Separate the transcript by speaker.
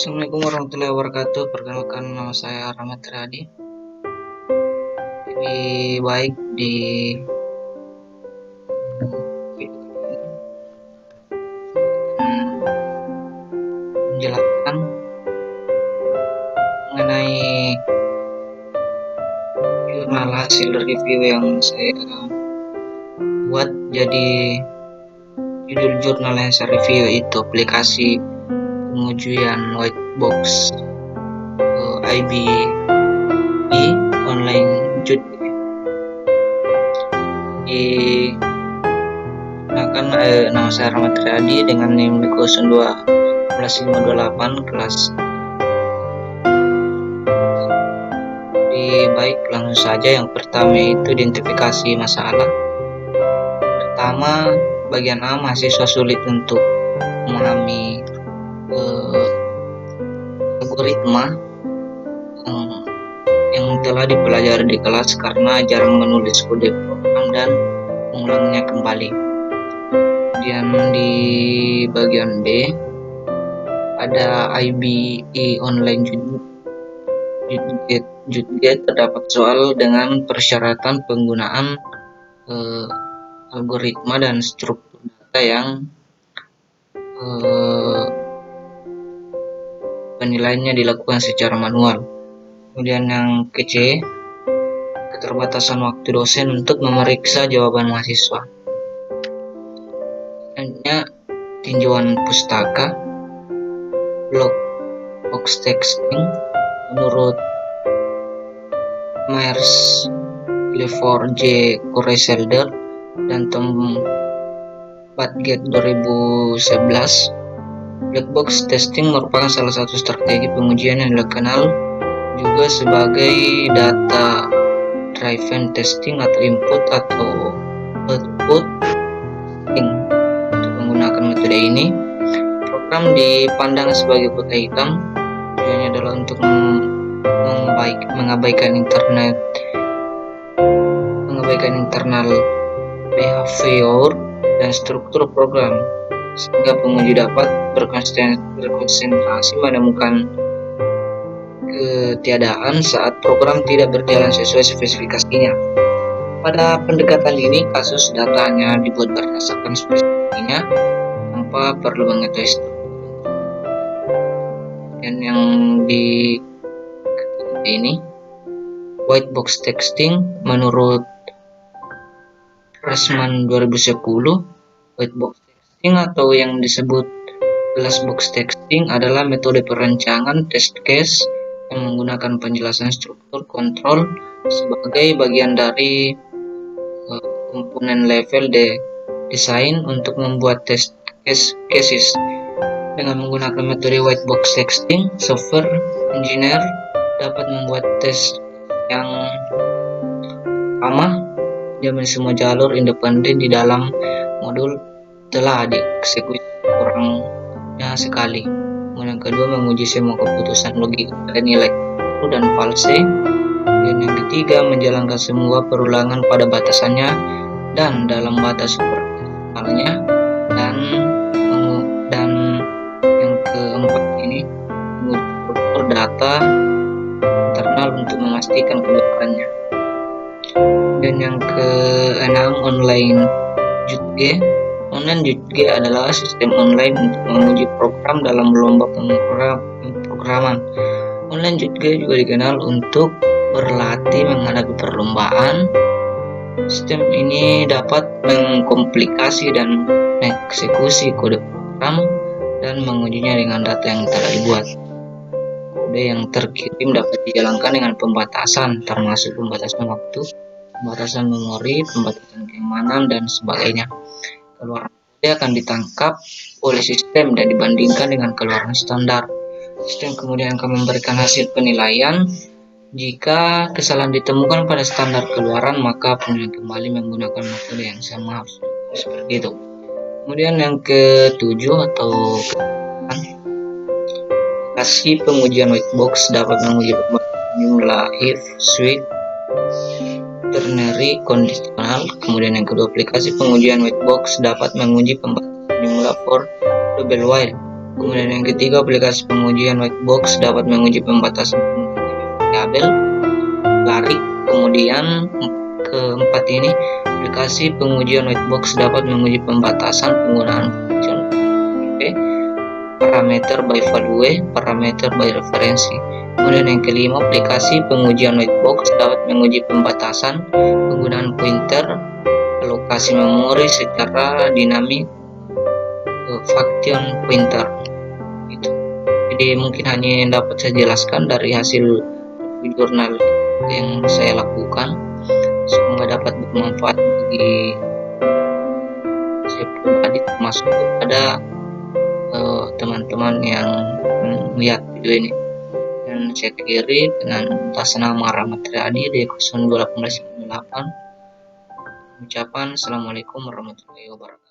Speaker 1: Assalamualaikum warahmatullahi wabarakatuh. Perkenalkan, nama saya Rahmat Radi. Lebih baik di video ini menjelaskan mengenai jurnal hasil review yang saya buat. Jadi judul jurnal hasil review itu aplikasi pengujian white box IBE online JUT. Digunakan nama saya Rahmat Riyadi dengan NIM 02 11528 kelas. Baik, langsung saja. Yang pertama itu identifikasi masalah. Pertama, bagian A, mahasiswa sulit untuk memahami algoritma yang telah dipelajari di kelas karena jarang menulis kode program dan mengulangnya kembali. Kemudian di bagian B ada IBE online JUT. Terdapat soal dengan persyaratan penggunaan algoritma dan struktur data yang penilaiannya dilakukan secara manual. Kemudian yang ke C, keterbatasan waktu dosen untuk memeriksa jawaban mahasiswa. Selanjutnya, tinjauan pustaka, block box texting menurut Myers, Lefort, J. Corey-Selder, dan Tom Batgate 2011. Black box testing merupakan salah satu strategi pengujian yang dikenal juga sebagai data driven testing atau input atau output testing. Untuk menggunakan metode ini, program dipandang sebagai kota hitam. Tujuannya adalah untuk mengabaikan internal behavior dan struktur program, sehingga penguji dapat berkonsentrasi menemukan ketiadaan saat program tidak berjalan sesuai spesifikasinya. Pada pendekatan ini, kasus data hanya dibuat berdasarkan spesifikasinya tanpa perlu mengetahui struktur. Dan yang di ini, white box texting menurut Rasman 2010, white box texting atau yang disebut glass box texting adalah metode perancangan test case yang menggunakan penjelasan struktur kontrol sebagai bagian dari komponen level design untuk membuat test cases. Dengan menggunakan metode white box texting, software engineer dapat membuat tes yang sama, jamin semua jalur independen di dalam modul telah dieksekusi kurangnya sekali. Kemudian yang kedua, menguji semua keputusan logika pada nilai true dan false. Dan yang ketiga, menjalankan semua perulangan pada batasannya dan dalam batas operasionalnya. Dan yang keempat ini, menguji struktur data internal untuk memastikan kebenarannya. Dan yang keenam, online JUT. Online JUT adalah sistem online untuk menguji program dalam lomba pemrograman. Online JUT juga dikenal untuk berlatih menghadapi perlombaan. Sistem ini dapat mengkomplikasi dan mengeksekusi kode program dan mengujinya dengan data yang telah dibuat. Kode yang terkirim dapat dijalankan dengan pembatasan, termasuk pembatasan waktu, pembatasan memori, pembatasan keamanan, dan sebagainya. Keluaran kode akan ditangkap oleh sistem dan dibandingkan dengan keluaran standar. Sistem kemudian akan memberikan hasil penilaian. Jika kesalahan ditemukan pada standar keluaran, maka penilaian kembali menggunakan metode yang sama, seperti itu. Kemudian yang ketujuh atau aplikasi pengujian white box dapat menguji jumlah if, switch, ternary, kondisional. Kemudian yang kedua, aplikasi pengujian white box dapat menguji pembatasan jumlah for double while. Kemudian yang ketiga, aplikasi pengujian whitebox dapat menguji pembatasan variabel lari. Kemudian keempat ini, aplikasi pengujian whitebox dapat menguji pembatasan penggunaan function parameter by value, parameter by referensi. Kemudian yang kelima, aplikasi pengujian whitebox dapat menguji pembatasan penggunaan pointer, alokasi memori secara dinamik, function pointer. Jadi mungkin hanya yang dapat saya jelaskan dari hasil review jurnal yang saya lakukan. Semoga dapat bermanfaat bagi saya pribadi, termasuk kepada teman-teman yang melihat video ini. Dan saya akhiri dengan atas nama Rahmat Riyadi di 021898 ucapan Assalamualaikum warahmatullahi wabarakatuh.